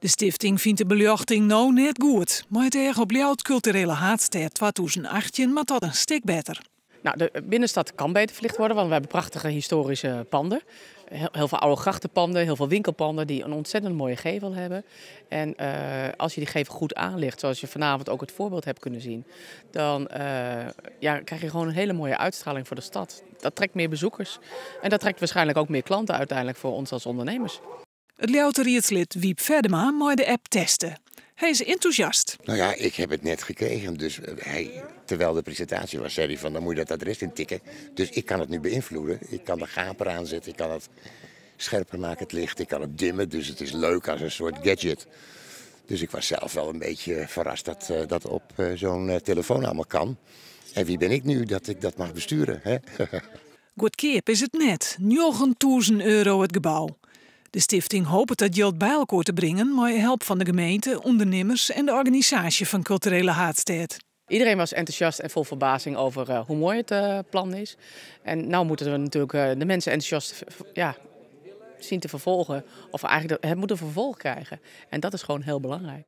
De stichting vindt de beljochting nou net goed, maar het erg op Ljouwert Culturele Haardstad 2018 maar tot een stuk beter. Nou, de binnenstad kan beter verlicht worden, want we hebben prachtige historische panden. Heel veel oude grachtenpanden, heel veel winkelpanden die een ontzettend mooie gevel hebben. En als je die gevel goed aanlegt, zoals je vanavond ook het voorbeeld hebt kunnen zien, dan krijg je gewoon een hele mooie uitstraling voor de stad. Dat trekt meer bezoekers en dat trekt waarschijnlijk ook meer klanten uiteindelijk voor ons als ondernemers. Het Ljouwerterrietslid Wiep Verdema moet de app testen. Hij is enthousiast. Nou ja, ik heb het net gekregen. Dus terwijl de presentatie was, zei hij van dan moet je dat adres intikken. Dus ik kan het nu beïnvloeden. Ik kan de gaper aanzetten, ik kan het scherper maken, het licht. Ik kan het dimmen, dus het is leuk als een soort gadget. Dus ik was zelf wel een beetje verrast dat dat op zo'n telefoon allemaal kan. En wie ben ik nu dat ik dat mag besturen? Hè? Goedkoop is het net. €9.000 het gebouw. De stichting hoopt dat geld bij elkaar te brengen met hulp van de gemeente, ondernemers en de organisatie van Culturele Haardstad. Iedereen was enthousiast en vol verbazing over hoe mooi het plan is. En nou moeten we natuurlijk de mensen enthousiast zien te vervolgen. Of eigenlijk het moet een vervolg krijgen. En dat is gewoon heel belangrijk.